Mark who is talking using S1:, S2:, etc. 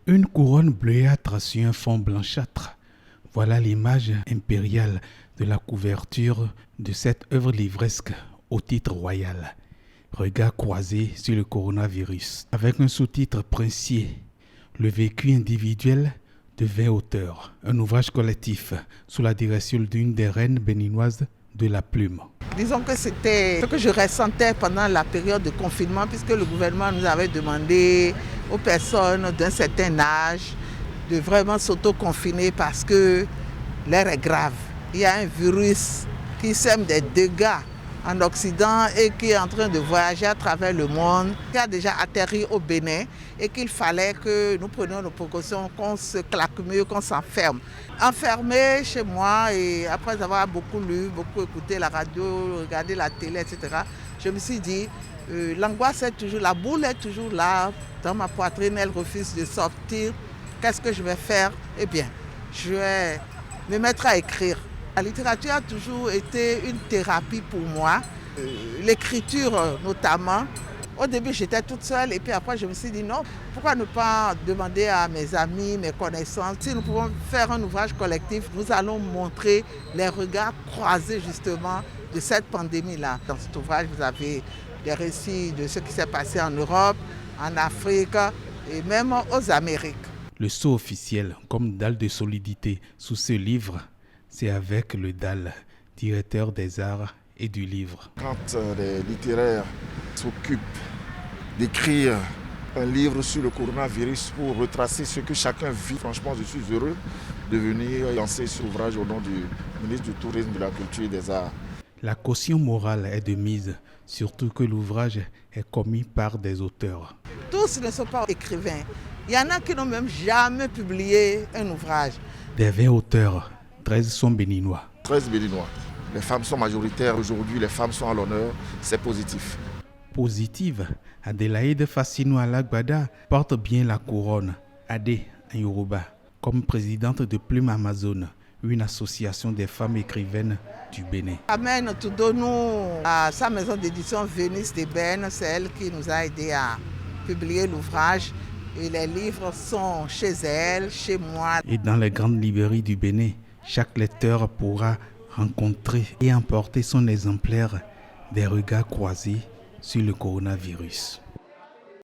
S1: Une couronne bleuâtre sur un fond blanchâtre. Voilà l'image impériale de la couverture de cette œuvre livresque au titre royal. Regard croisé sur le coronavirus. Avec un sous-titre princier, le vécu individuel de 20 auteurs. Un ouvrage collectif sous la direction d'une des reines béninoises de la plume.
S2: Disons que c'était ce que je ressentais pendant la période de confinement, puisque le gouvernement nous avait demandé aux personnes d'un certain âge de vraiment s'auto-confiner parce que l'air est grave. Il y a un virus qui sème des dégâts en Occident et qui est en train de voyager à travers le monde, qui a déjà atterri au Bénin et qu'il fallait que nous prenions nos précautions, qu'on se claque mieux, qu'on s'enferme. Enfermé chez moi et après avoir beaucoup lu, beaucoup écouté la radio, regardé la télé, etc., je me suis dit, l'angoisse est toujours, la boule est toujours là, dans ma poitrine, elle refuse de sortir. Qu'est-ce que je vais faire? Eh bien, je vais me mettre à écrire. La littérature a toujours été une thérapie pour moi, l'écriture notamment. Au début, j'étais toute seule et puis après, je me suis dit non, pourquoi ne pas demander à mes amis, mes connaissances, si nous pouvons faire un ouvrage collectif, nous allons montrer les regards croisés justement de cette pandémie-là. Dans cet ouvrage, vous avez des récits de ce qui s'est passé en Europe, en Afrique et même aux Amériques.
S1: Le sceau officiel comme dalle de solidité sous ce livre, c'est avec le DAL, directeur des arts et du livre.
S3: Quand les littéraires s'occupent d'écrire un livre sur le coronavirus pour retracer ce que chacun vit, franchement, je suis heureux de venir lancer cet ouvrage au nom du ministre du Tourisme, de la Culture et des Arts.
S1: La caution morale est de mise, surtout que l'ouvrage est commis par des auteurs.
S2: Tous ne sont pas écrivains. Il y en a qui n'ont même jamais publié un ouvrage.
S1: Des 20 auteurs, 13 sont béninois.
S3: 13 béninois. Les femmes sont majoritaires aujourd'hui, les femmes sont à l'honneur, c'est positif.
S1: Positive, Adélaïde Fassino-Alagbada porte bien la couronne, Adé en Yoruba, comme présidente de Plume Amazone, une association des femmes écrivaines du Bénin.
S2: Amène Toudonou à sa maison d'édition Venise d'Ébène, c'est elle qui nous a aidé à publier l'ouvrage. Et les livres sont chez elle, chez moi.
S1: Et dans les grandes librairies du Bénin, chaque lecteur pourra rencontrer et emporter son exemplaire des regards croisés sur le coronavirus.